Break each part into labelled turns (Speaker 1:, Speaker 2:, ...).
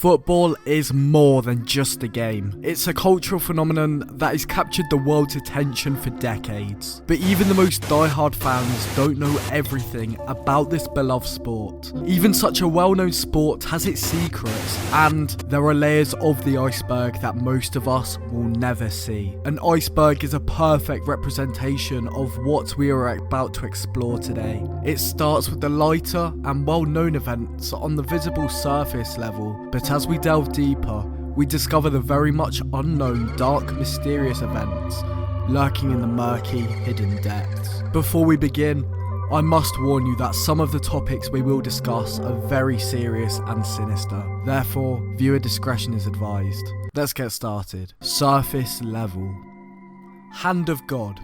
Speaker 1: Football is more than just a game. It's a cultural phenomenon that has captured the world's attention for decades. But even the most diehard fans don't know everything about this beloved sport. Even such a well-known sport has its secrets, and there are layers of the iceberg that most of us will never see. An iceberg is a perfect representation of what we are about to explore today. It starts with the lighter and well-known events on the visible surface level, but as we delve deeper, we discover the very much unknown, dark, mysterious events lurking in the murky, hidden depths. Before we begin, I must warn you that some of the topics we will discuss are very serious and sinister. Therefore, viewer discretion is advised. Let's get started. Surface level. Hand of God.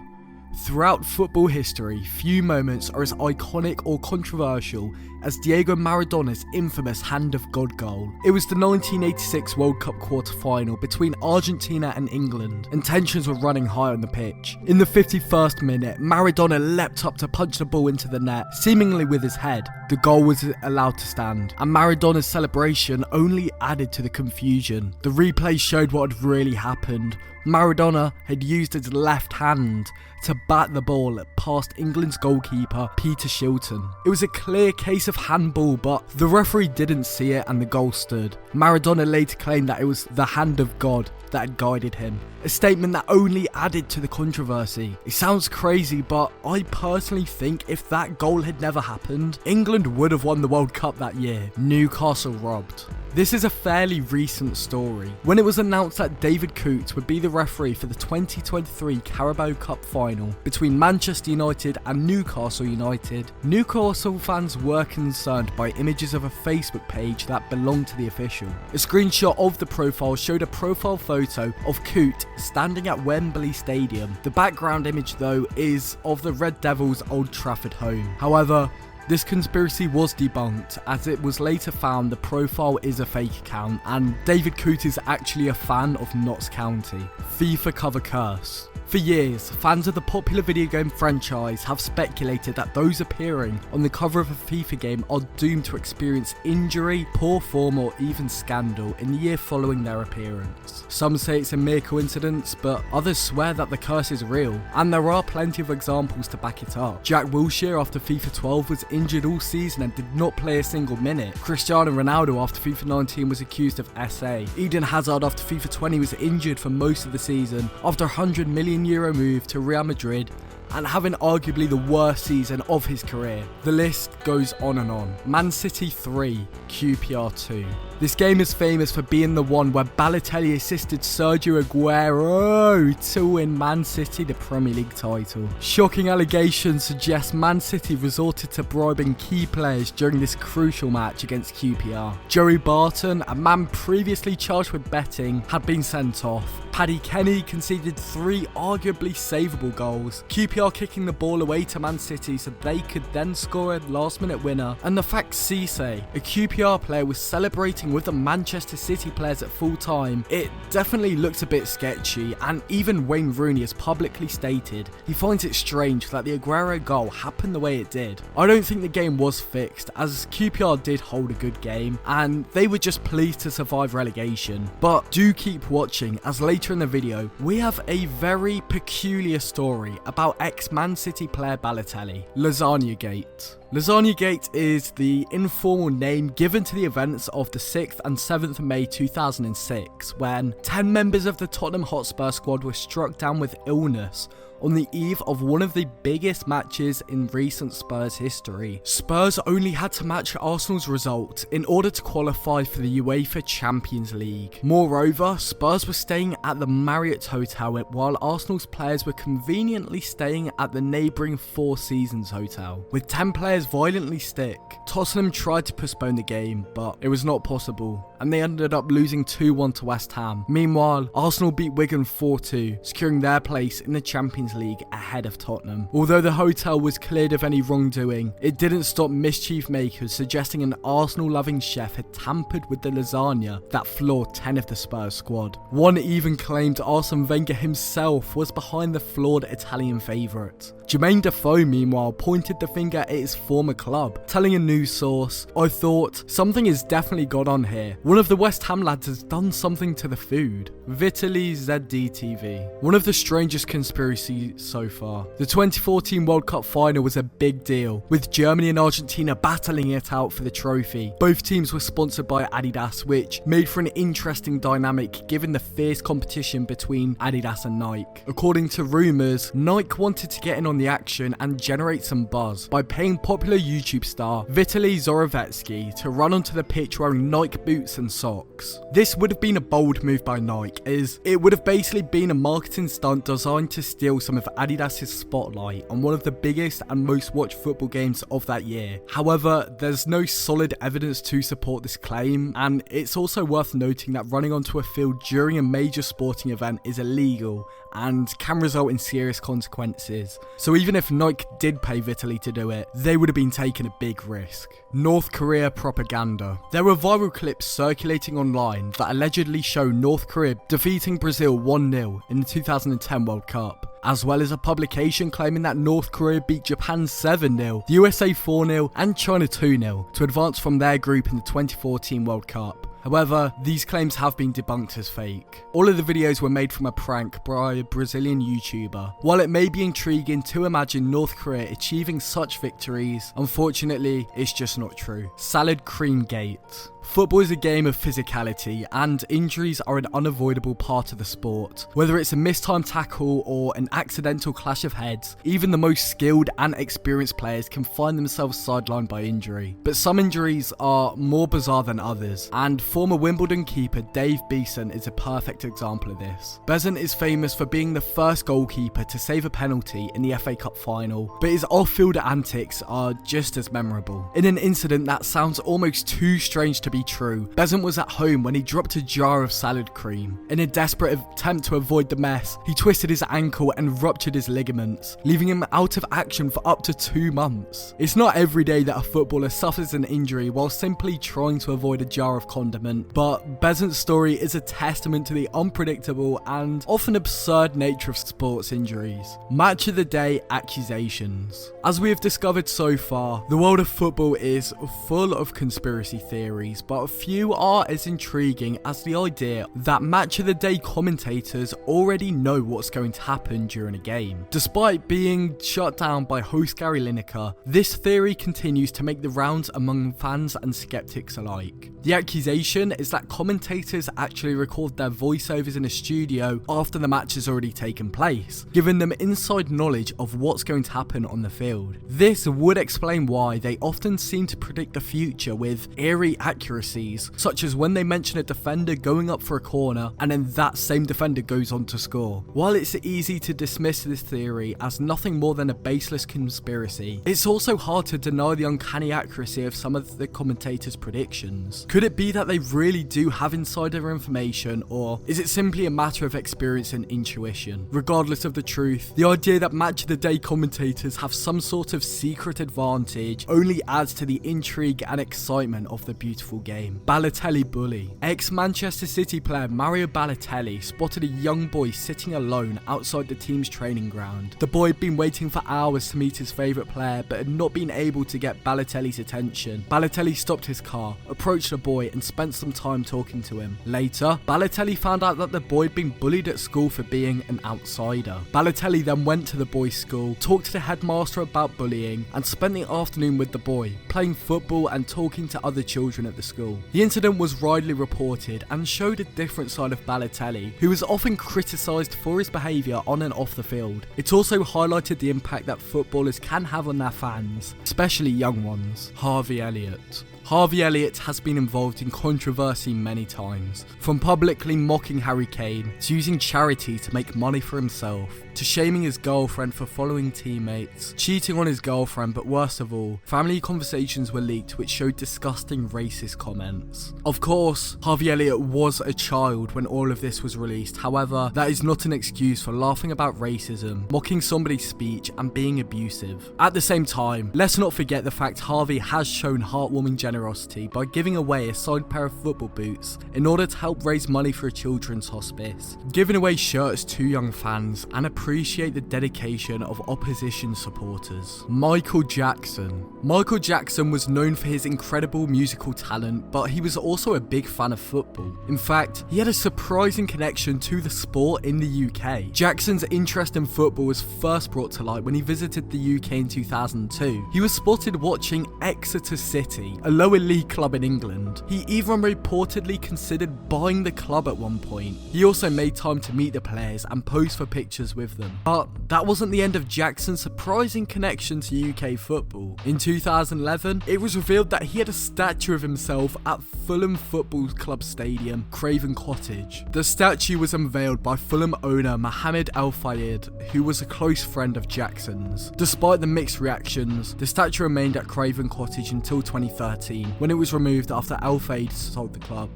Speaker 1: Throughout football history, few moments are as iconic or controversial as Diego Maradona's infamous Hand of God goal. It was the 1986 World Cup quarter-final between Argentina and England, and tensions were running high on the pitch. In the 51st minute, Maradona leapt up to punch the ball into the net, seemingly with his head. The goal was allowed to stand, and Maradona's celebration only added to the confusion. The replay showed what had really happened. Maradona had used his left hand to bat the ball past England's goalkeeper, Peter Shilton. It was a clear case of handball, but the referee didn't see it and the goal stood. Maradona later claimed that it was the hand of God that had guided him, a statement that only added to the controversy. It sounds crazy, but I personally think if that goal had never happened, England would have won the World Cup that year. Newcastle robbed. This is a fairly recent story. When it was announced that David Coote would be the referee for the 2023 Carabao Cup final between Manchester United and Newcastle United, Newcastle fans were concerned by images of a Facebook page that belonged to the official. A screenshot of the profile showed a profile photo of Coote standing at Wembley Stadium. The background image though is of the Red Devils' Old Trafford home. However, this conspiracy was debunked, as it was later found the profile is a fake account and David Coote is actually a fan of Notts County. FIFA cover curse. For years, fans of the popular video game franchise have speculated that those appearing on the cover of a FIFA game are doomed to experience injury, poor form or even scandal in the year following their appearance. Some say it's a mere coincidence, but others swear that the curse is real, and there are plenty of examples to back it up. Jack Wilshere after FIFA 12 was injured all season and did not play a single minute. Cristiano Ronaldo after FIFA 19 was accused of SA. Eden Hazard after FIFA 20 was injured for most of the season after €100 million move to Real Madrid and having arguably the worst season of his career. The list goes on and on. Man City 3, QPR 2. This game is famous for being the one where Balotelli assisted Sergio Aguero to win Man City the Premier League title. Shocking allegations suggest Man City resorted to bribing key players during this crucial match against QPR. Joey Barton, a man previously charged with betting, had been sent off. Paddy Kenny conceded 3 arguably savable goals, QPR kicking the ball away to Man City so they could then score a last-minute winner. And the fact Cisse, a QPR player, was celebrating with the Manchester City players at full time, it definitely looks a bit sketchy, and even Wayne Rooney has publicly stated he finds it strange that the Aguero goal happened the way it did. I don't think the game was fixed, as QPR did hold a good game and they were just pleased to survive relegation. But do keep watching, as later in the video we have a very peculiar story about ex-Man City player Balotelli. Lasagna Gate. Lasagna Gate is the informal name given to the events of the 6th and 7th of May 2006 when 10 members of the Tottenham Hotspur squad were struck down with illness on the eve of one of the biggest matches in recent Spurs history. Spurs only had to match Arsenal's result in order to qualify for the UEFA Champions League. Moreover, Spurs were staying at the Marriott Hotel while Arsenal's players were conveniently staying at the neighbouring Four Seasons Hotel. With 10 players violently sick, Tottenham tried to postpone the game, but it was not possible, and they ended up losing 2-1 to West Ham. Meanwhile, Arsenal beat Wigan 4-2, securing their place in the Champions Champions League ahead of Tottenham. Although the hotel was cleared of any wrongdoing, it didn't stop mischief makers suggesting an Arsenal-loving chef had tampered with the lasagna that floored 10 of the Spurs squad. One even claimed Arsene Wenger himself was behind the flawed Italian favourite. Jermaine Defoe, meanwhile, pointed the finger at his former club, telling a news source, "I thought, something has definitely gone on here. One of the West Ham lads has done something to the food." Vitaly ZDTV. One of the strangest conspiracies so far. The 2014 World Cup final was a big deal, with Germany and Argentina battling it out for the trophy. Both teams were sponsored by Adidas, which made for an interesting dynamic given the fierce competition between Adidas and Nike. According to rumours, Nike wanted to get in on the action and generate some buzz by paying popular YouTube star Vitaly Zorovetsky to run onto the pitch wearing Nike boots and socks. This would have been a bold move by Nike, as it would have basically been a marketing stunt designed to steal some of Adidas' spotlight on one of the biggest and most watched football games of that year. However, there's no solid evidence to support this claim, and it's also worth noting that running onto a field during a major sporting event is illegal and can result in serious consequences. So even if Nike did pay Vitaly to do it, they would have been taking a big risk. North Korea propaganda. There were viral clips circulating online that allegedly show North Korea defeating Brazil 1-0 in the 2010 World Cup, as well as a publication claiming that North Korea beat Japan 7-0, the USA 4-0 and China 2-0 to advance from their group in the 2014 World Cup. However, these claims have been debunked as fake. All of the videos were made from a prank by a Brazilian YouTuber. While it may be intriguing to imagine North Korea achieving such victories, unfortunately, it's just not true. Salad Cream Gate. Football is a game of physicality, and injuries are an unavoidable part of the sport. Whether it's a mistimed tackle or an accidental clash of heads, even the most skilled and experienced players can find themselves sidelined by injury. But some injuries are more bizarre than others, and former Wimbledon keeper Dave Beeson is a perfect example of this. Besant is famous for being the first goalkeeper to save a penalty in the FA Cup final, but his off-field antics are just as memorable. In an incident that sounds almost too strange to be true, Besant was at home when he dropped a jar of salad cream. In a desperate attempt to avoid the mess, he twisted his ankle and ruptured his ligaments, leaving him out of action for up to 2 months. It's not every day that a footballer suffers an injury while simply trying to avoid a jar of condiment, but Besant's story is a testament to the unpredictable and often absurd nature of sports injuries. Match of the day accusations. As we have discovered so far, the world of football is full of conspiracy theories, but a few are as intriguing as the idea that match of the day commentators already know what's going to happen during a game. Despite being shut down by host Gary Lineker, this theory continues to make the rounds among fans and skeptics alike. The accusation is that commentators actually record their voiceovers in a studio after the match has already taken place, giving them inside knowledge of what's going to happen on the field. This would explain why they often seem to predict the future with eerie accuracies, such as when they mention a defender going up for a corner and then that same defender goes on to score. While it's easy to dismiss this theory as nothing more than a baseless conspiracy, it's also hard to deny the uncanny accuracy of some of the commentators' predictions. Could it be that they really do have insider information, or is it simply a matter of experience and intuition? Regardless of the truth, the idea that match of the day commentators have some sort of secret advantage only adds to the intrigue and excitement of the beautiful game. Balotelli bully. Ex-Manchester City player Mario Balotelli spotted a young boy sitting alone outside the team's training ground. The boy had been waiting for hours to meet his favourite player but had not been able to get Balotelli's attention. Balotelli stopped his car, approached the boy and spent some time talking to him. Later, Balotelli found out that the boy had been bullied at school for being an outsider. Balotelli then went to the boy's school, talked to the headmaster about bullying, and spent the afternoon with the boy, playing football and talking to other children at the school. The incident was widely reported and showed a different side of Balotelli, who was often criticised for his behaviour on and off the field. It also highlighted the impact that footballers can have on their fans, especially young ones. Harvey Elliott. Harvey Elliott has been involved in controversy many times, from publicly mocking Harry Kane, to using charity to make money for himself, to shaming his girlfriend for following teammates, cheating on his girlfriend, but worst of all, family conversations were leaked which showed disgusting racist comments. Of course, Harvey Elliott was a child when all of this was released, however, that is not an excuse for laughing about racism, mocking somebody's speech, and being abusive. At the same time, let's not forget the fact Harvey has shown heartwarming generosity by giving away a signed pair of football boots in order to help raise money for a children's hospice, giving away shirts to young fans, and appreciate the dedication of opposition supporters. Michael Jackson. Michael Jackson was known for his incredible musical talent, but he was also a big fan of football. In fact, he had a surprising connection to the sport in the UK. Jackson's interest in football was first brought to light when he visited the UK in 2002. He was spotted watching Exeter City, a lower league club in England. He even reportedly considered buying the club at one point. He also made time to meet the players and pose for pictures with them. But that wasn't the end of Jackson's surprising connection to UK football. In 2011, it was revealed that he had a statue of himself at Fulham Football Club Stadium, Craven Cottage. The statue was unveiled by Fulham owner Mohammed Al Fayed, who was a close friend of Jackson's. Despite the mixed reactions, the statue remained at Craven Cottage until 2013, when it was removed after Al Fayed sold the club.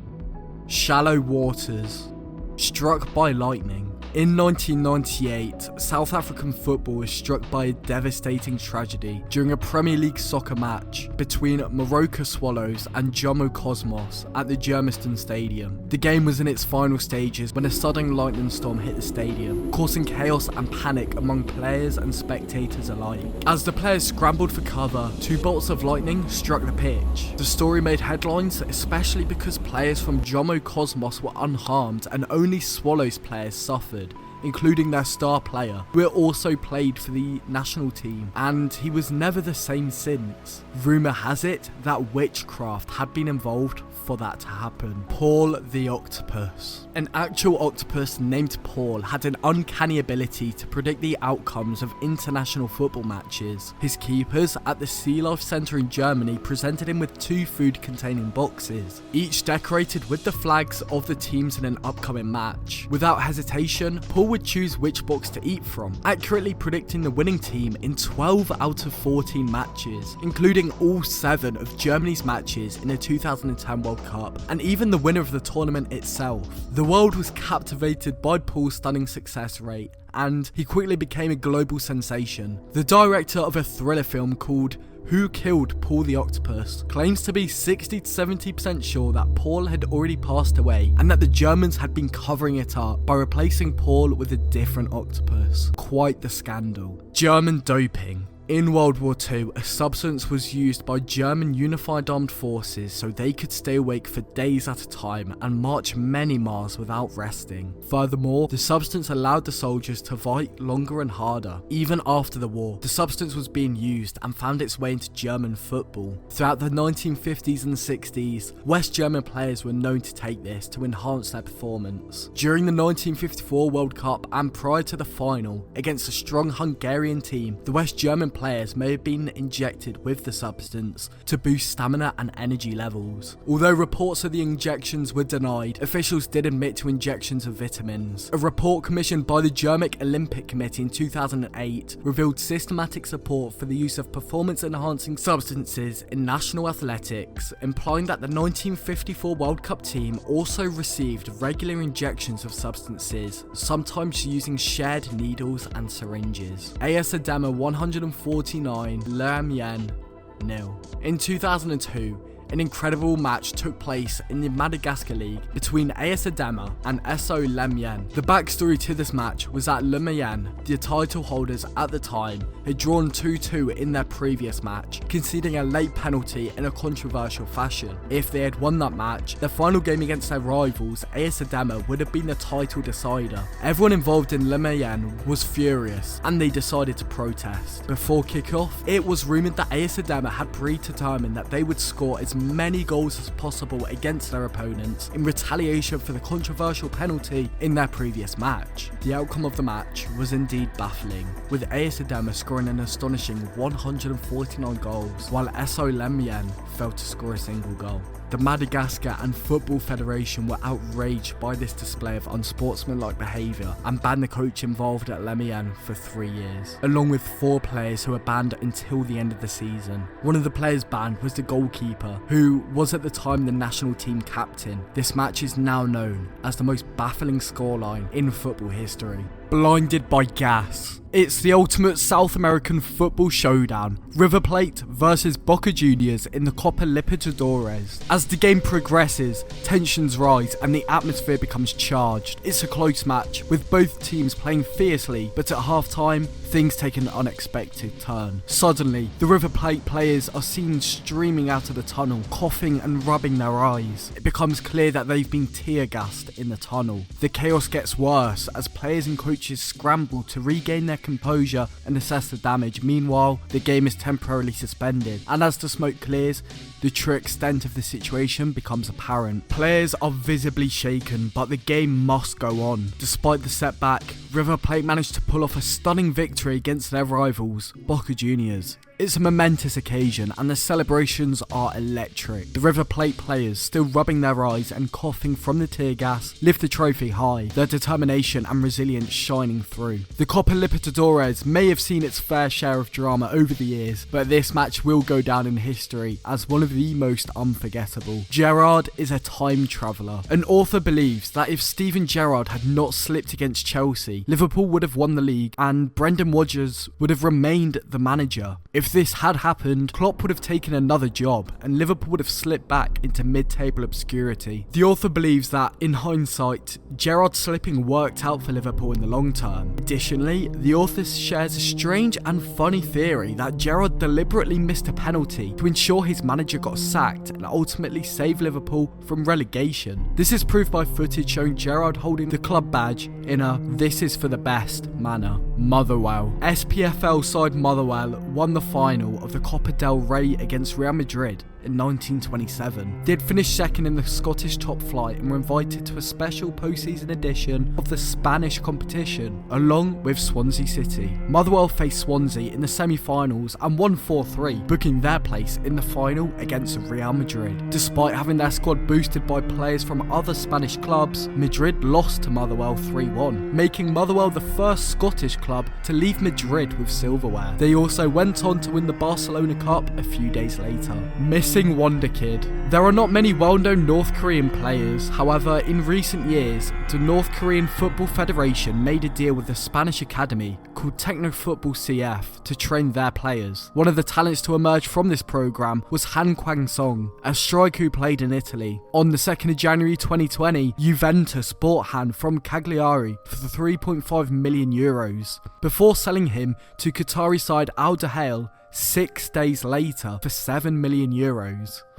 Speaker 1: Shallow waters. Struck by lightning. In 1998, South African football was struck by a devastating tragedy during a Premier League soccer match between Moroka Swallows and Jomo Cosmos at the Germiston Stadium. The game was in its final stages when a sudden lightning storm hit the stadium, causing chaos and panic among players and spectators alike. As the players scrambled for cover, 2 bolts of lightning struck the pitch. The story made headlines, especially because players from Jomo Cosmos were unharmed and only Swallows players suffered, including their star player, who also played for the national team, and he was never the same since. Rumour has it that witchcraft had been involved for that to happen. Paul the Octopus. An actual octopus named Paul had an uncanny ability to predict the outcomes of international football matches. His keepers at the Sea Life Centre in Germany presented him with 2 food-containing boxes, each decorated with the flags of the teams in an upcoming match. Without hesitation, Paul would choose which box to eat from, accurately predicting the winning team in 12 out of 14 matches, including all 7 of Germany's matches in the 2010 World Cup, and even the winner of the tournament itself. The world was captivated by Paul's stunning success rate, and he quickly became a global sensation. The director of a thriller film called Who Killed Paul the Octopus claims to be 60 to 70% sure that Paul had already passed away and that the Germans had been covering it up by replacing Paul with a different octopus. Quite the scandal. German doping. In World War II, a substance was used by German Unified Armed Forces so they could stay awake for days at a time and march many miles without resting. Furthermore, the substance allowed the soldiers to fight longer and harder. Even after the war, the substance was being used and found its way into German football. Throughout the 1950s and 60s, West German players were known to take this to enhance their performance. During the 1954 World Cup and prior to the final, against a strong Hungarian team, the West German players may have been injected with the substance to boost stamina and energy levels. Although reports of the injections were denied, officials did admit to injections of vitamins. A report commissioned by the German Olympic Committee in 2008 revealed systematic support for the use of performance-enhancing substances in national athletics, implying that the 1954 World Cup team also received regular injections of substances, sometimes using shared needles and syringes. AS Adama 149, Lermien 0. In 2002, an incredible match took place in the Madagascar League between AS Adama and SO Lemien. The backstory to this match was that Lemien, the title holders at the time, had drawn 2-2 in their previous match, conceding a late penalty in a controversial fashion. If they had won that match, their final game against their rivals, AS Adama, would have been the title decider. Everyone involved in Lemien was furious, and they decided to protest. Before kickoff, it was rumoured that AS Adama had predetermined that they would score as many goals as possible against their opponents in retaliation for the controversial penalty in their previous match. The outcome of the match was indeed baffling, with AS Adema scoring an astonishing 149 goals, while SO Lemien failed to score a single goal. The Madagascar and Football Federation were outraged by this display of unsportsmanlike behaviour and banned the coach involved at Lemien for 3 years, along with 4 players who were banned until the end of the season. One of the players banned was the goalkeeper, who was at the time the national team captain. This match is now known as the most baffling scoreline in football history. Blinded by gas. It's the ultimate South American football showdown, River Plate versus Boca Juniors in the Copa Libertadores. As the game progresses, tensions rise and the atmosphere becomes charged. It's a close match, with both teams playing fiercely, but at half-time, things take an unexpected turn. Suddenly, the River Plate players are seen streaming out of the tunnel, coughing and rubbing their eyes. It becomes clear that they've been tear-gassed in the tunnel. The chaos gets worse as players and coaches scramble to regain their composure and assess the damage. Meanwhile, the game is temporarily suspended, and as the smoke clears, the true extent of the situation becomes apparent. Players are visibly shaken, but the game must go on. Despite the setback, River Plate managed to pull off a stunning victory against their rivals, Boca Juniors. It's a momentous occasion and the celebrations are electric. The River Plate players, still rubbing their eyes and coughing from the tear gas, lift the trophy high, their determination and resilience shining through. The Copa Libertadores may have seen its fair share of drama over the years, but this match will go down in history as one of the most unforgettable. Gerrard is a time traveller. An author believes that if Steven Gerrard had not slipped against Chelsea, Liverpool would have won the league and Brendan Rodgers would have remained the manager. If this had happened, Klopp would have taken another job and Liverpool would have slipped back into mid-table obscurity. The author believes that, in hindsight, Gerrard's slipping worked out for Liverpool in the long term. Additionally, the author shares a strange and funny theory that Gerrard deliberately missed a penalty to ensure his manager got sacked and ultimately save Liverpool from relegation. This is proved by footage showing Gerrard holding the club badge in a "this is for the best" manner. Motherwell. SPFL side Motherwell won the final of the Copa del Rey against Real Madrid in 1927. They had finished second in the Scottish top flight and were invited to a special postseason edition of the Spanish competition, along with Swansea City. Motherwell faced Swansea in the semi-finals and won 4-3, booking their place in the final against Real Madrid. Despite having their squad boosted by players from other Spanish clubs, Madrid lost to Motherwell 3-1, making Motherwell the first Scottish club to leave Madrid with silverware. They also went on to win the Barcelona Cup a few days later. Missing Wonder Kid. There are not many well-known North Korean players. However, in recent years, the North Korean Football Federation made a deal with the Spanish academy called Techno Football CF to train their players. One of the talents to emerge from this program was Han Kwang-song, a striker who played in Italy. On the 2nd of January 2020, Juventus bought Han from Cagliari for €3.5 million, before selling him to Qatari side Al Dahail 6 days later for €7 million.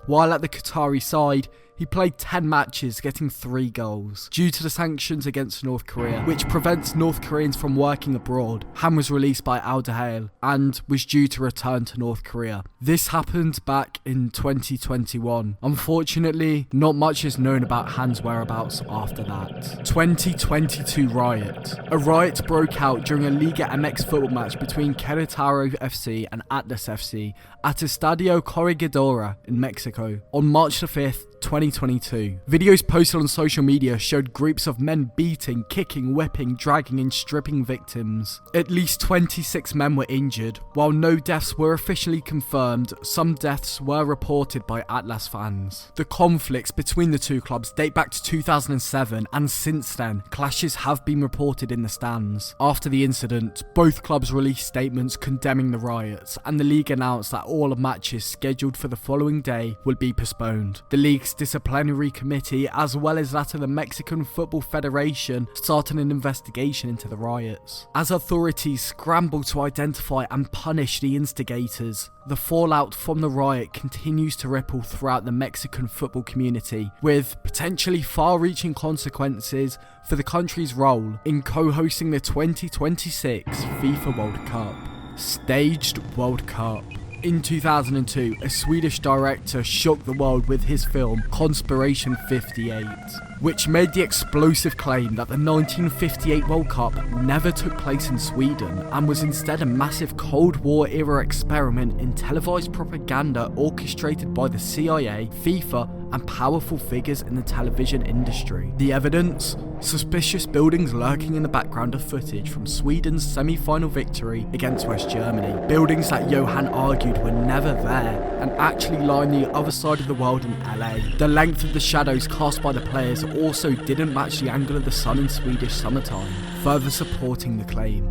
Speaker 1: While at the Qatari side, he played 10 matches, getting 3 goals. Due to the sanctions against North Korea, which prevents North Koreans from working abroad, Han was released by Al Dahail and was due to return to North Korea. This happened back in 2021. Unfortunately, not much is known about Han's whereabouts after that. 2022 riot. A riot broke out during a Liga MX football match between Querétaro FC and Atlas FC at Estadio Corregidora in Mexico on March the 5th, 2022. Videos posted on social media showed groups of men beating, kicking, whipping, dragging and stripping victims. At least 26 men were injured. While no deaths were officially confirmed, some deaths were reported by Atlas fans. The conflicts between the two clubs date back to 2007, and since then, clashes have been reported in the stands. After the incident, both clubs released statements condemning the riots, and the league announced that all matches scheduled for the following day would be postponed. The league's disciplinary committee, as well as that of the Mexican Football Federation, started an investigation into the riots. As authorities scramble to identify and punish the instigators, the fallout from the riot continues to ripple throughout the Mexican football community, with potentially far-reaching consequences for the country's role in co-hosting the 2026 FIFA World Cup. Staged World Cup. in 2002, a Swedish director shook the world with his film Conspiration 58, which made the explosive claim that the 1958 World Cup never took place in Sweden and was instead a massive Cold War era experiment in televised propaganda orchestrated by the CIA, FIFA, and powerful figures in the television industry. The evidence? Suspicious buildings lurking in the background of footage from Sweden's semi-final victory against West Germany. Buildings that Johan argued were never there and actually lie on the other side of the world in LA. The length of the shadows cast by the players also didn't match the angle of the sun in Swedish summertime, further supporting the claim.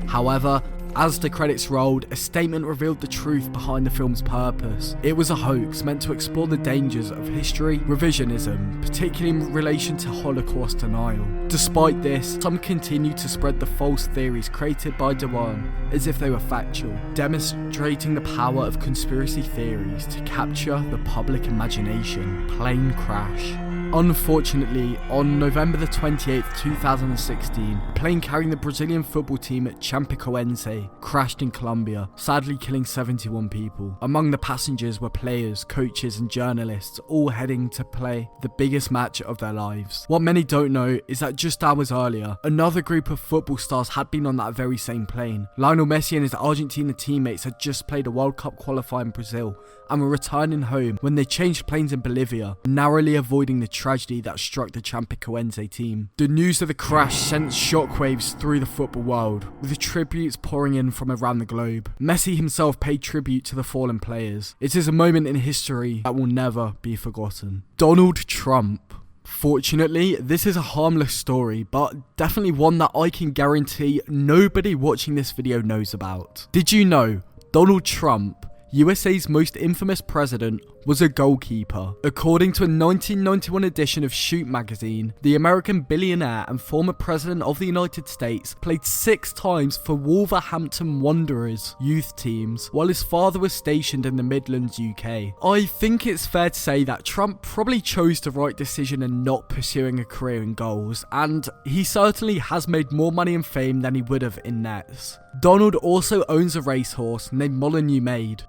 Speaker 1: However, as the credits rolled, a statement revealed the truth behind the film's purpose. It was a hoax meant to explore the dangers of history revisionism, particularly in relation to Holocaust denial. Despite this, some continued to spread the false theories created by Dewan as if they were factual, demonstrating the power of conspiracy theories to capture the public imagination. Plane crash. Unfortunately, on November the 28th, 2016, a plane carrying the Brazilian football team at Chapecoense crashed in Colombia, sadly killing 71 people. Among the passengers were players, coaches and journalists, all heading to play the biggest match of their lives. What many don't know is that just hours earlier, another group of football stars had been on that very same plane. Lionel Messi and his Argentina teammates had just played a World Cup qualifier in Brazil and were returning home when they changed planes in Bolivia, narrowly avoiding the tragedy that struck the Chapecoense team. The news of the crash sent shockwaves through the football world, with tributes pouring in from around the globe. Messi himself paid tribute to the fallen players. It is a moment in history that will never be forgotten. Donald Trump. Fortunately, this is a harmless story, but definitely one that I can guarantee nobody watching this video knows about. Did you know Donald Trump, USA's most infamous president, was a goalkeeper? According to a 1991 edition of Shoot magazine, the American billionaire and former president of the United States played 6 times for Wolverhampton Wanderers youth teams, while his father was stationed in the Midlands, UK. I think it's fair to say that Trump probably chose the right decision in not pursuing a career in goals, and he certainly has made more money and fame than he would have in nets. Donald also owns a racehorse named Molyneux Maid.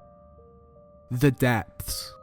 Speaker 1: The depths.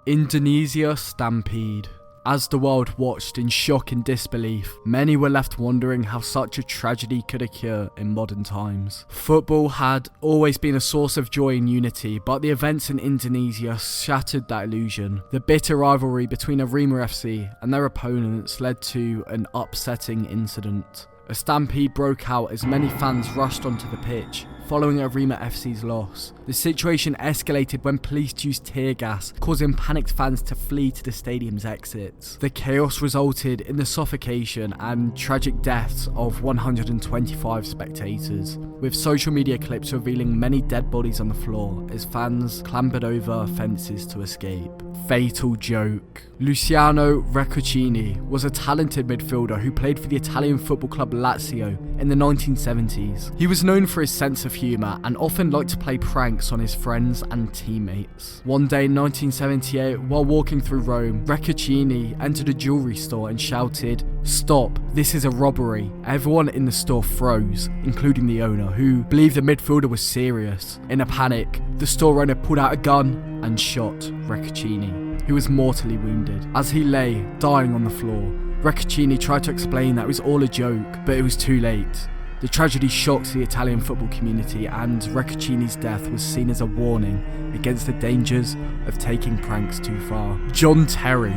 Speaker 1: Indonesia stampede. As the world watched in shock and disbelief, many were left wondering how such a tragedy could occur in modern times. Football had always been a source of joy and unity, but the events in Indonesia shattered that illusion. The bitter rivalry between Arema FC and their opponents led to an upsetting incident. A stampede broke out as many fans rushed onto the pitch, following Arema FC's loss. The situation escalated when police used tear gas, causing panicked fans to flee to the stadium's exits. The chaos resulted in the suffocation and tragic deaths of 125 spectators, with social media clips revealing many dead bodies on the floor as fans clambered over fences to escape. Fatal joke. Luciano Recocchini was a talented midfielder who played for the Italian football club Lazio in the 1970s. He was known for his sense of humour and often liked to play pranks on his friends and teammates. One day in 1978, while walking through Rome, Recocchini entered a jewellery store and shouted, "Stop, this is a robbery." Everyone in the store froze, including the owner, who believed the midfielder was serious. In a panic, the store owner pulled out a gun and shot Recocchini, who was mortally wounded. As he lay, dying on the floor, Recocchini tried to explain that it was all a joke, but it was too late. The tragedy shocked the Italian football community, and Recocchini's death was seen as a warning against the dangers of taking pranks too far. John Terry.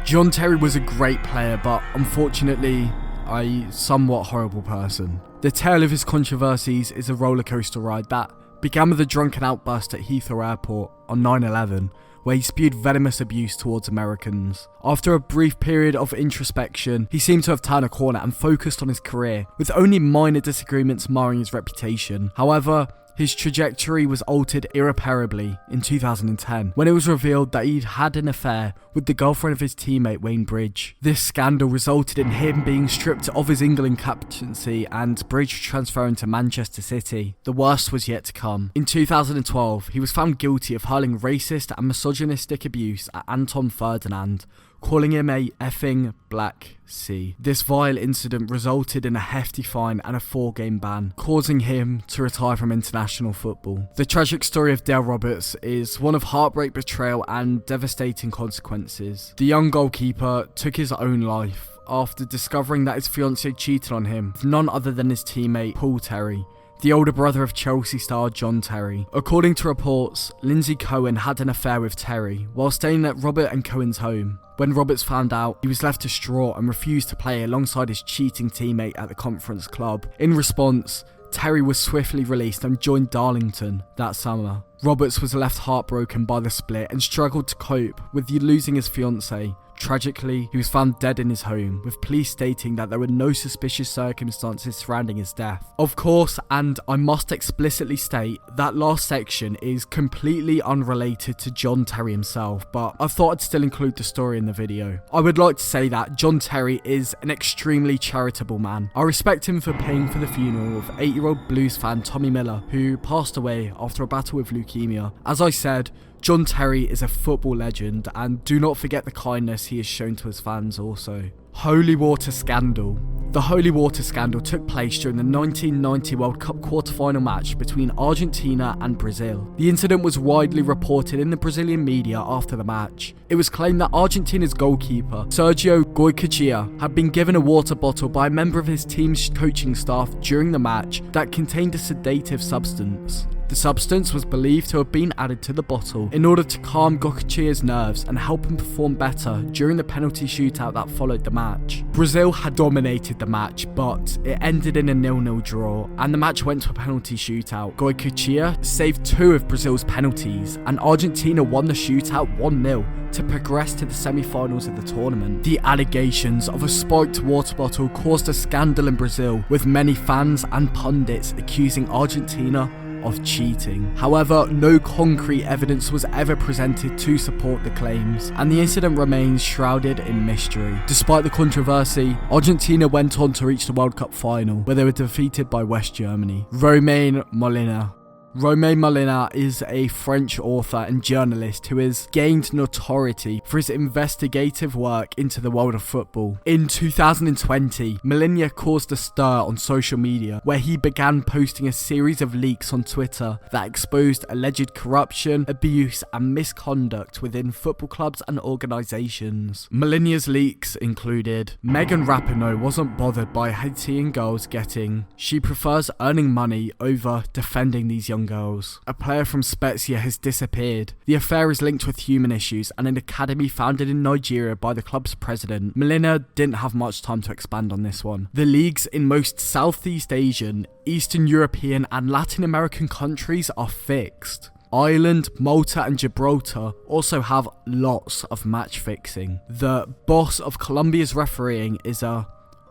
Speaker 1: John Terry was a great player, but unfortunately, a somewhat horrible person. The tale of his controversies is a rollercoaster ride that began with a drunken outburst at Heathrow Airport on 9/11, where he spewed venomous abuse towards Americans. After a brief period of introspection, he seemed to have turned a corner and focused on his career, with only minor disagreements marring his reputation. However, his trajectory was altered irreparably in 2010, when it was revealed that he'd had an affair with the girlfriend of his teammate Wayne Bridge. This scandal resulted in him being stripped of his England captaincy and Bridge transferring to Manchester City. The worst was yet to come. In 2012, he was found guilty of hurling racist and misogynistic abuse at Anton Ferdinand, calling him a effing black C. This vile incident resulted in a hefty fine and a 4-game ban, causing him to retire from international football. The tragic story of Dale Roberts is one of heartbreak, betrayal and devastating consequences. The young goalkeeper took his own life after discovering that his fiancée cheated on him with none other than his teammate Paul Terry, the older brother of Chelsea star John Terry. According to reports, Lindsay Cohen had an affair with Terry while staying at Robert and Cohen's home. When Roberts found out, he was left distraught and refused to play alongside his cheating teammate at the conference club. In response, Terry was swiftly released and joined Darlington that summer. Roberts was left heartbroken by the split and struggled to cope with losing his fiancée. Tragically, he was found dead in his home, with police stating that there were no suspicious circumstances surrounding his death. Of course, and I must explicitly state, that last section is completely unrelated to John Terry himself, but I thought I'd still include the story in the video. I would like to say that John Terry is an extremely charitable man. I respect him for paying for the funeral of 8-year-old Blues fan Tommy Miller, who passed away after a battle with leukemia. As I said, John Terry is a football legend, and do not forget the kindness he has shown to his fans also. Holy water scandal. The holy water scandal took place during the 1990 World Cup quarter-final match between Argentina and Brazil. The incident was widely reported in the Brazilian media after the match. It was claimed that Argentina's goalkeeper, Sergio Goycochea, had been given a water bottle by a member of his team's coaching staff during the match that contained a sedative substance. The substance was believed to have been added to the bottle in order to calm Goycochea's nerves and help him perform better during the penalty shootout that followed the match. Brazil had dominated the match, but it ended in a 0-0 draw, and the match went to a penalty shootout. Goycochea saved 2 of Brazil's penalties, and Argentina won the shootout 1-0 to progress to the semi-finals of the tournament. The allegations of a spiked water bottle caused a scandal in Brazil, with many fans and pundits accusing Argentina of cheating. However, no concrete evidence was ever presented to support the claims, and the incident remains shrouded in mystery. Despite the controversy, Argentina went on to reach the World Cup final, where they were defeated by West Germany. Romain Molina. Romain Molina is a French author and journalist who has gained notoriety for his investigative work into the world of football. In 2020, Molina caused a stir on social media where he began posting a series of leaks on Twitter that exposed alleged corruption, abuse and misconduct within football clubs and organisations. Molina's leaks included: Megan Rapinoe wasn't bothered by Haitian girls getting. She prefers earning money over defending these young girls. A player from Spezia has disappeared. The affair is linked with human issues and an academy founded in Nigeria by the club's president. Molina didn't have much time to expand on this one. The leagues in most Southeast Asian, Eastern European and Latin American countries are fixed. Ireland, Malta and Gibraltar also have lots of match fixing. The boss of Colombia's refereeing is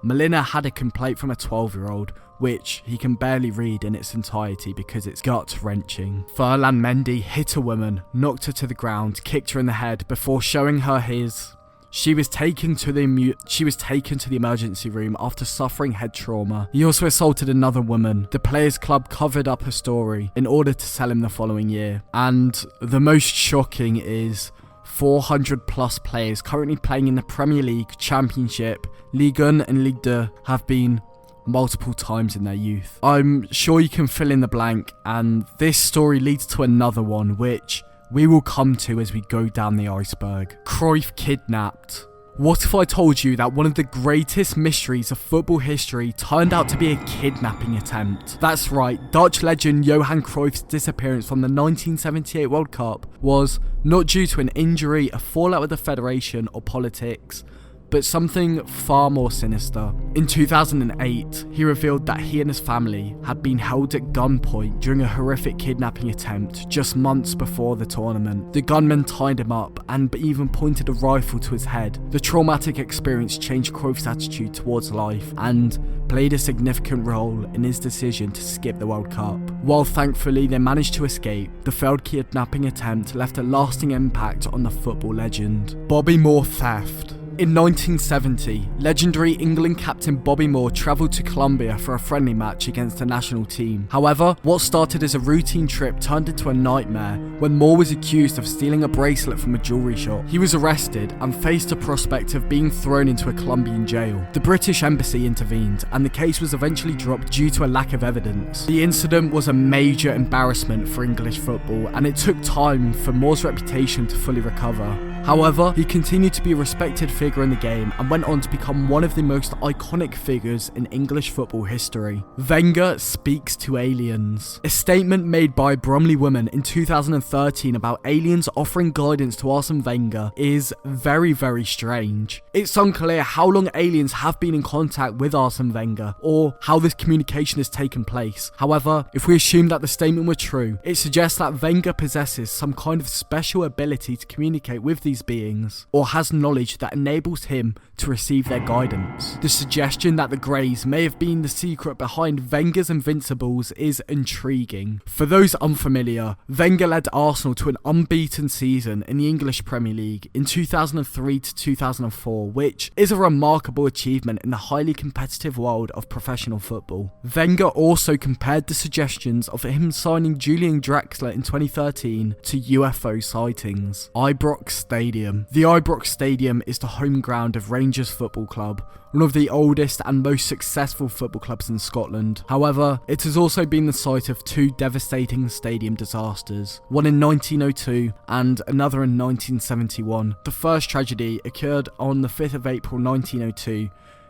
Speaker 1: Molina had a complaint from a 12-year-old, which he can barely read in its entirety because it's gut-wrenching. Ferland Mendy hit a woman, knocked her to the ground, kicked her in the head before showing her his. She was taken to the emergency room after suffering head trauma. He also assaulted another woman. The players' club covered up her story in order to sell him the following year. And the most shocking is 400 plus players currently playing in the Premier League, Championship, Ligue 1 and Ligue 2 have been multiple times in their youth. I'm sure you can fill in the blank, and this story leads to another one which we will come to as we go down the iceberg. Cruyff kidnapped. What if I told you that one of the greatest mysteries of football history turned out to be a kidnapping attempt? That's right, Dutch legend Johan Cruyff's disappearance from the 1978 World Cup was not due to an injury, a fallout with the federation or politics, but something far more sinister. In 2008, he revealed that he and his family had been held at gunpoint during a horrific kidnapping attempt just months before the tournament. The gunmen tied him up and even pointed a rifle to his head. The traumatic experience changed Cruyff's attitude towards life and played a significant role in his decision to skip the World Cup. While thankfully they managed to escape, the failed kidnapping attempt left a lasting impact on the football legend. Bobby Moore theft. In 1970, legendary England captain Bobby Moore travelled to Colombia for a friendly match against the national team. However, what started as a routine trip turned into a nightmare when Moore was accused of stealing a bracelet from a jewellery shop. He was arrested and faced the prospect of being thrown into a Colombian jail. The British embassy intervened and the case was eventually dropped due to a lack of evidence. The incident was a major embarrassment for English football and it took time for Moore's reputation to fully recover. However, he continued to be a respected figure in the game and went on to become one of the most iconic figures in English football history. Wenger speaks to aliens. A statement made by a Bromley woman in 2013 about aliens offering guidance to Arsene Wenger is very, very strange. It's unclear how long aliens have been in contact with Arsene Wenger or how this communication has taken place. However, if we assume that the statement were true, it suggests that Wenger possesses some kind of special ability to communicate with these beings, or has knowledge that enables him to receive their guidance. The suggestion that the Greys may have been the secret behind Wenger's Invincibles is intriguing. For those unfamiliar, Wenger led Arsenal to an unbeaten season in the English Premier League in 2003 to 2004, which is a remarkable achievement in the highly competitive world of professional football. Wenger also compared the suggestions of him signing Julian Draxler in 2013 to UFO sightings. Ibrox Stadium. The Ibrox Stadium is the home ground of Rangers Football Club, one of the oldest and most successful football clubs in Scotland. However, it has also been the site of two devastating stadium disasters, one in 1902 and another in 1971. The first tragedy occurred on the 5th of April 1902,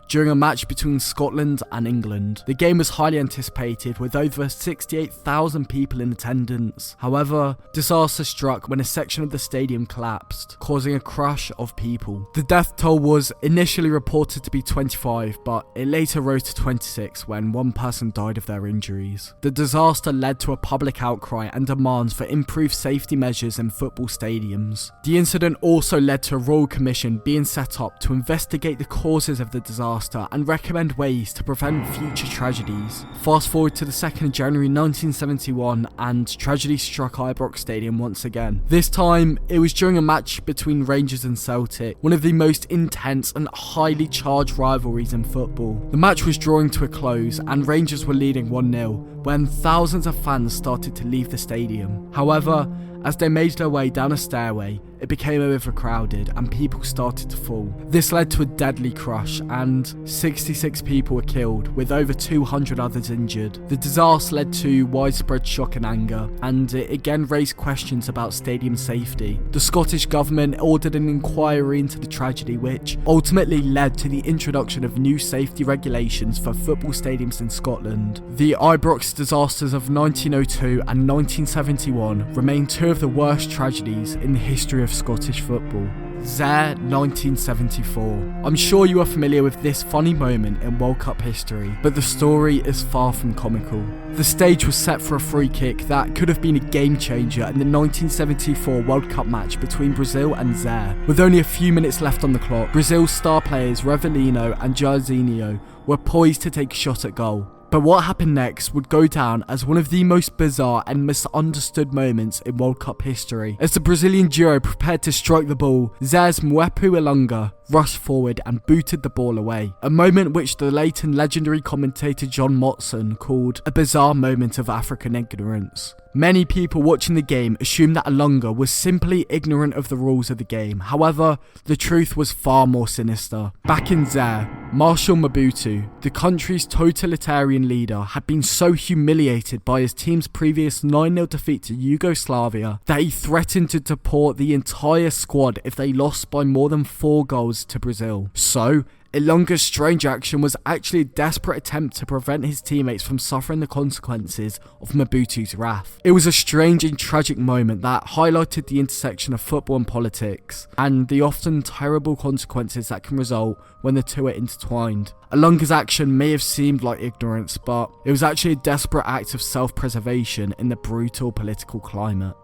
Speaker 1: during a match between Scotland and England. The game was highly anticipated with over 68,000 people in attendance. However, disaster struck when a section of the stadium collapsed, causing a crush of people. The death toll was initially reported to be 25, but it later rose to 26 when one person died of their injuries. The disaster led to a public outcry and demands for improved safety measures in football stadiums. The incident also led to a royal commission being set up to investigate the causes of the disaster and recommend ways to prevent future tragedies. Fast forward to the 2nd of January 1971 and tragedy struck Ibrox Stadium once again. This time, it was during a match between Rangers and Celtic, one of the most intense and highly charged rivalries in football. The match was drawing to a close and Rangers were leading 1-0 when thousands of fans started to leave the stadium. However, as they made their way down a stairway, it became overcrowded and people started to fall. This led to a deadly crush and 66 people were killed, with over 200 others injured. The disaster led to widespread shock and anger, and it again raised questions about stadium safety. The Scottish government ordered an inquiry into the tragedy, which ultimately led to the introduction of new safety regulations for football stadiums in Scotland. The Ibrox disasters of 1902 and 1971 remain two of the worst tragedies in the history of Scottish football. Zaire 1974. I'm sure you are familiar with this funny moment in World Cup history, but the story is far from comical. The stage was set for a free kick that could have been a game changer in the 1974 World Cup match between Brazil and Zaire. With only a few minutes left on the clock, Brazil's star players Revelino and Jairzinho were poised to take a shot at goal. But what happened next would go down as one of the most bizarre and misunderstood moments in World Cup history. As the Brazilian duo prepared to strike the ball, Zaire's Mwepu Ilunga rushed forward and booted the ball away. A moment which the late and legendary commentator John Motson called a bizarre moment of African ignorance. Many people watching the game assumed that Ilunga was simply ignorant of the rules of the game. However, the truth was far more sinister. Back in Zaire, Marshal Mobutu, the country's totalitarian leader, had been so humiliated by his team's previous 9-0 defeat to Yugoslavia that he threatened to deport the entire squad if they lost by more than 4 goals to Brazil. So, Ilunga's strange action was actually a desperate attempt to prevent his teammates from suffering the consequences of Mobutu's wrath. It was a strange and tragic moment that highlighted the intersection of football and politics, and the often terrible consequences that can result when the two are intertwined. Ilunga's action may have seemed like ignorance, but it was actually a desperate act of self-preservation in the brutal political climate.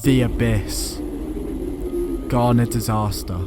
Speaker 1: The Abyss. Ghana disaster.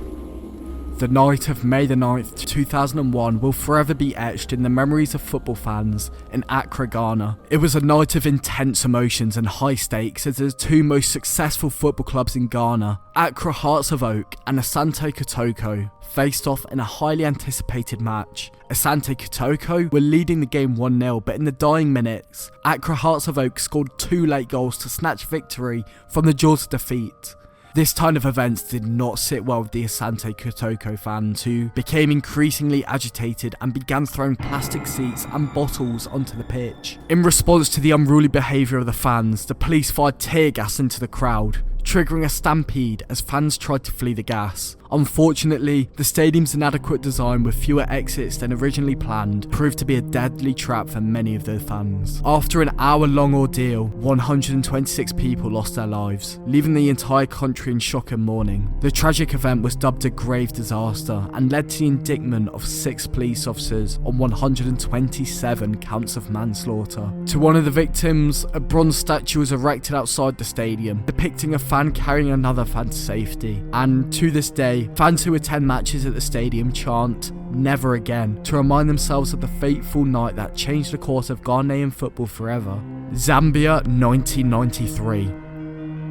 Speaker 1: The night of May the 9th, 2001 will forever be etched in the memories of football fans in Accra, Ghana. It was a night of intense emotions and high stakes as the two most successful football clubs in Ghana, Accra Hearts of Oak and Asante Kotoko, faced off in a highly anticipated match. Asante Kotoko were leading the game 1-0, but in the dying minutes, Accra Hearts of Oak scored 2 late goals to snatch victory from the jaws of defeat. This turn of events did not sit well with the Asante Kotoko fans, who became increasingly agitated and began throwing plastic seats and bottles onto the pitch. In response to the unruly behaviour of the fans, the police fired tear gas into the crowd, triggering a stampede as fans tried to flee the gas. Unfortunately, the stadium's inadequate design with fewer exits than originally planned proved to be a deadly trap for many of the fans. After an hour-long ordeal, 126 people lost their lives, leaving the entire country in shock and mourning. The tragic event was dubbed a grave disaster and led to the indictment of 6 police officers on 127 counts of manslaughter. To one of the victims, a bronze statue was erected outside the stadium, depicting a fan carrying another fan to safety. And to this day, fans who attend matches at the stadium chant "Never Again" to remind themselves of the fateful night that changed the course of Ghanaian football forever. Zambia 1993.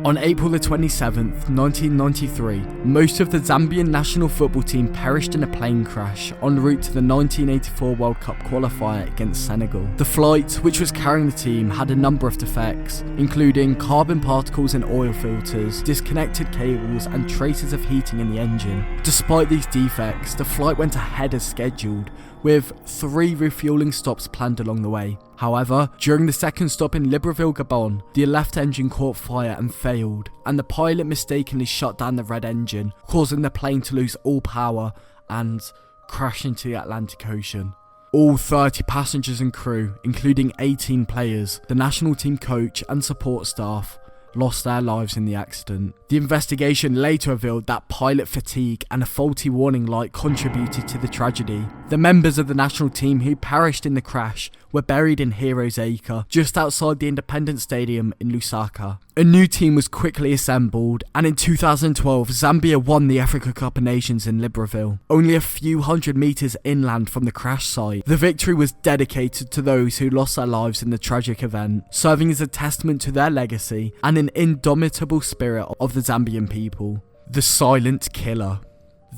Speaker 1: On April the 27th, 1993, most of the Zambian national football team perished in a plane crash en route to the 1984 World Cup qualifier against Senegal. The flight, which was carrying the team, had a number of defects, including carbon particles in oil filters, disconnected cables, and traces of heating in the engine. Despite these defects, the flight went ahead as scheduled, with 3 refueling stops planned along the way. However, during the second stop in Libreville, Gabon, the left engine caught fire and failed, and the pilot mistakenly shut down the red engine, causing the plane to lose all power and crash into the Atlantic Ocean. All 30 passengers and crew, including 18 players, the national team coach and support staff, lost their lives in the accident. The investigation later revealed that pilot fatigue and a faulty warning light contributed to the tragedy. The members of the national team who perished in the crash were buried in Heroes Acre, just outside the Independence Stadium in Lusaka. A new team was quickly assembled, and in 2012, Zambia won the Africa Cup of Nations in Libreville, only a few hundred metres inland from the crash site. The victory was dedicated to those who lost their lives in the tragic event, serving as a testament to their legacy and an indomitable spirit of the Zambian people. The Silent Killer.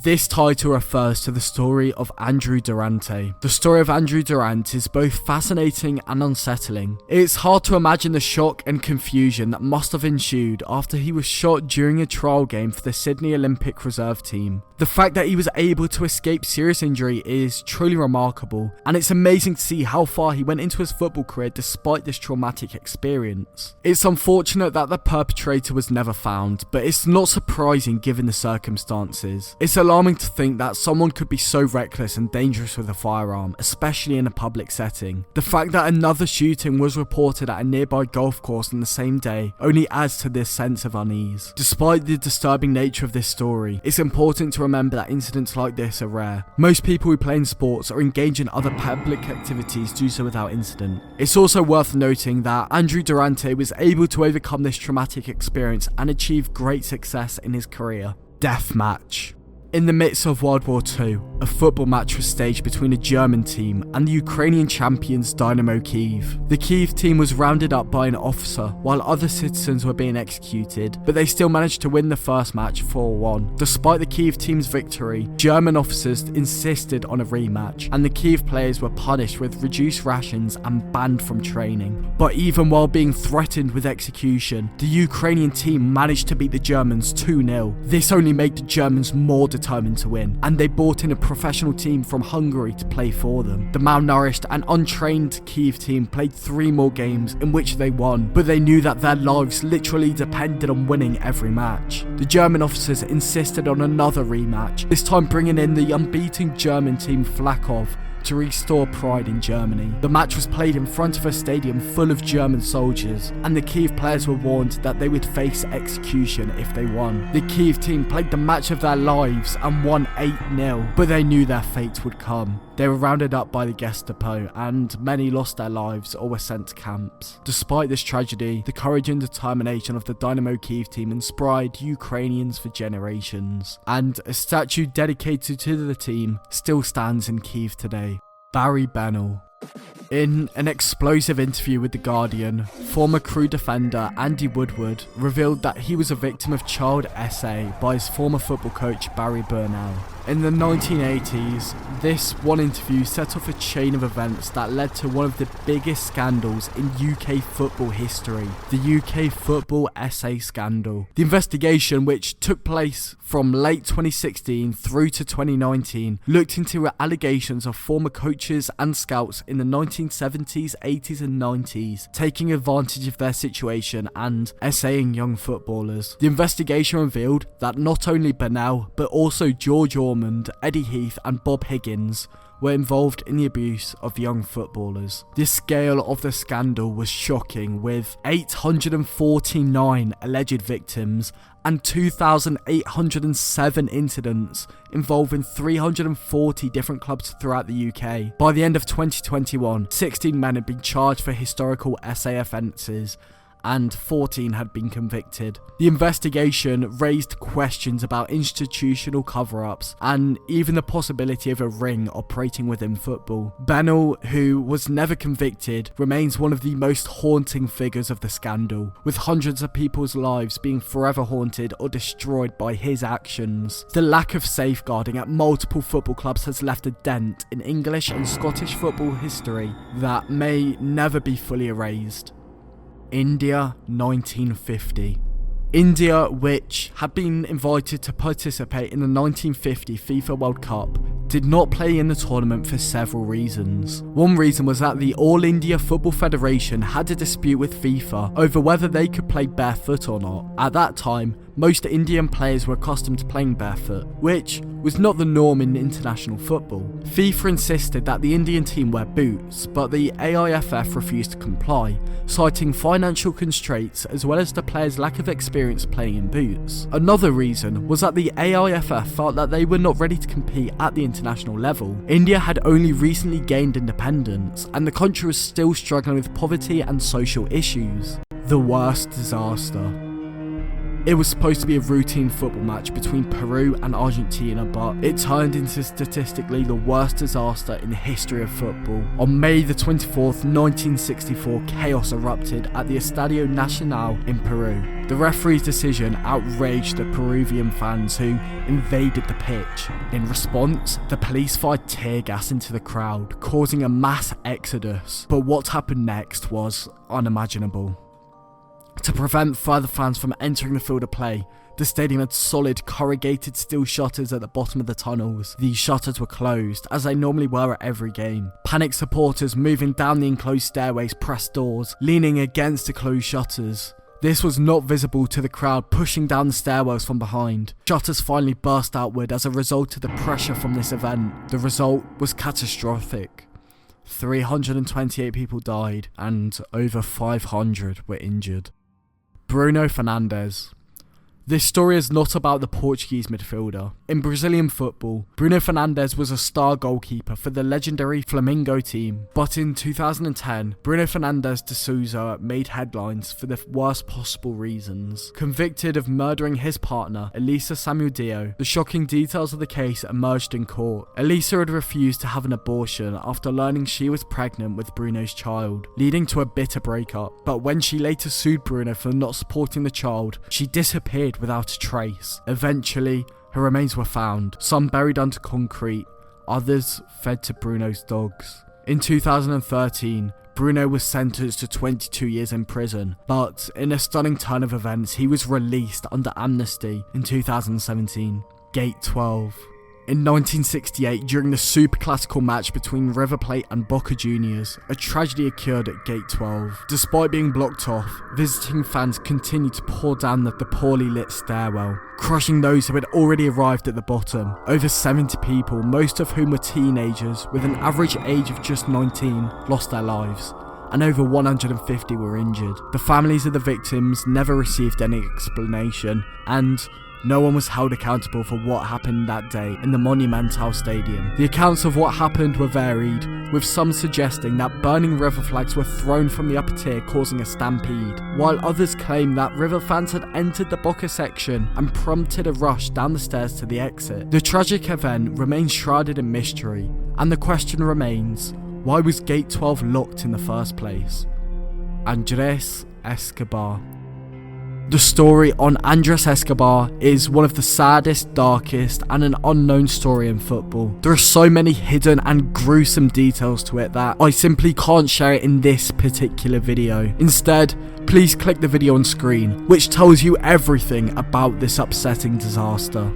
Speaker 1: This title refers to the story of Andrew Durante. The story of Andrew Durante is both fascinating and unsettling. It's hard to imagine the shock and confusion that must have ensued after he was shot during a trial game for the Sydney Olympic reserve team. The fact that he was able to escape serious injury is truly remarkable, and it's amazing to see how far he went into his football career despite this traumatic experience. It's unfortunate that the perpetrator was never found, but it's not surprising given the circumstances. It's alarming to think that someone could be so reckless and dangerous with a firearm, especially in a public setting. The fact that another shooting was reported at a nearby golf course on the same day only adds to this sense of unease. Despite the disturbing nature of this story, it's important to remember that incidents like this are rare. Most people who play in sports or engage in other public activities do so without incident. It's also worth noting that Andrew Durante was able to overcome this traumatic experience and achieve great success in his career. Deathmatch. In the midst of World War II, a football match was staged between a German team and the Ukrainian champions Dynamo Kyiv. The Kyiv team was rounded up by an officer while other citizens were being executed, but they still managed to win the first match 4-1. Despite the Kyiv team's victory, German officers insisted on a rematch, and the Kyiv players were punished with reduced rations and banned from training. But even while being threatened with execution, the Ukrainian team managed to beat the Germans 2-0. This only made the Germans more determined to win, and they brought in a professional team from Hungary to play for them. The malnourished and untrained Kyiv team played 3 more games in which they won, but they knew that their lives literally depended on winning every match. The German officers insisted on another rematch, this time bringing in the unbeaten German team Flakov to restore pride in Germany. The match was played in front of a stadium full of German soldiers, and the Kyiv players were warned that they would face execution if they won. The Kyiv team played the match of their lives and won 8-0, but they knew their fate would come. They were rounded up by the Gestapo, and many lost their lives or were sent to camps. Despite this tragedy, the courage and determination of the Dynamo Kyiv team inspired Ukraine Ukrainians for generations, and a statue dedicated to the team still stands in Kyiv today. Barry Bennell. In an explosive interview with The Guardian, former Crew defender Andy Woodward revealed that he was a victim of child SA by his former football coach Barry Bennell. In the 1980s, this one interview set off a chain of events that led to one of the biggest scandals in UK football history, the UK Football SA scandal. The investigation, which took place from late 2016 through to 2019, looked into allegations of former coaches and scouts in the 1970s, 80s and 90s, taking advantage of their situation and SAing young footballers. The investigation revealed that not only Bennell, but also George Ormond, Eddie Heath and Bob Higgins were involved in the abuse of young footballers. The scale of the scandal was shocking, with 849 alleged victims and 2,807 incidents involving 340 different clubs throughout the UK. By the end of 2021, 16 men had been charged for historical SA offences and 14 had been convicted. The investigation raised questions about institutional cover-ups and even the possibility of a ring operating within football. Bennell, who was never convicted, remains one of the most haunting figures of the scandal, with hundreds of people's lives being forever haunted or destroyed by his actions. The lack of safeguarding at multiple football clubs has left a dent in English and Scottish football history that may never be fully erased. India 1950. India, which had been invited to participate in the 1950 FIFA World Cup, did not play in the tournament for several reasons. One reason was that the All India Football Federation had a dispute with FIFA over whether they could play barefoot or not. At that time, most Indian players were accustomed to playing barefoot, which was not the norm in international football. FIFA insisted that the Indian team wear boots, but the AIFF refused to comply, citing financial constraints as well as the players' lack of experience playing in boots. Another reason was that the AIFF felt that they were not ready to compete at the international level. India had only recently gained independence, and the country was still struggling with poverty and social issues. The worst disaster. It was supposed to be a routine football match between Peru and Argentina, but it turned into statistically the worst disaster in the history of football. On May the 24th, 1964, chaos erupted at the Estadio Nacional in Peru. The referee's decision outraged the Peruvian fans who invaded the pitch. In response, the police fired tear gas into the crowd, causing a mass exodus. But what happened next was unimaginable. To prevent further fans from entering the field of play, the stadium had solid corrugated steel shutters at the bottom of the tunnels. These shutters were closed, as they normally were at every game. Panicked supporters moving down the enclosed stairways pressed doors, leaning against the closed shutters. This was not visible to the crowd pushing down the stairwells from behind. Shutters finally burst outward as a result of the pressure from this event. The result was catastrophic. 328 people died and over 500 were injured. Bruno Fernandes. This story is not about the Portuguese midfielder. In Brazilian football, Bruno Fernandes was a star goalkeeper for the legendary Flamengo team. But in 2010, Bruno Fernandes de Souza made headlines for the worst possible reasons. Convicted of murdering his partner, Elisa Samudio, the shocking details of the case emerged in court. Elisa had refused to have an abortion after learning she was pregnant with Bruno's child, leading to a bitter breakup. But when she later sued Bruno for not supporting the child, she disappeared without a trace. Eventually, her remains were found, some buried under concrete, others fed to Bruno's dogs. In 2013, Bruno was sentenced to 22 years in prison, but in a stunning turn of events, he was released under amnesty in 2017. Gate 12. In 1968, during the Super Classical match between River Plate and Boca Juniors, a tragedy occurred at Gate 12. Despite being blocked off, visiting fans continued to pour down the poorly lit stairwell, crushing those who had already arrived at the bottom. Over 70 people, most of whom were teenagers with an average age of just 19, lost their lives, and over 150 were injured. The families of the victims never received any explanation, and no one was held accountable for what happened that day in the Monumental Stadium. The accounts of what happened were varied, with some suggesting that burning River flags were thrown from the upper tier causing a stampede, while others claim that River fans had entered the Boca section and prompted a rush down the stairs to the exit. The tragic event remains shrouded in mystery, and the question remains, why was Gate 12 locked in the first place? Andrés Escobar. The story on Andrés Escobar is one of the saddest, darkest, and an unknown story in football. There are so many hidden and gruesome details to it that I simply can't share it in this particular video. Instead, please click the video on screen, which tells you everything about this upsetting disaster.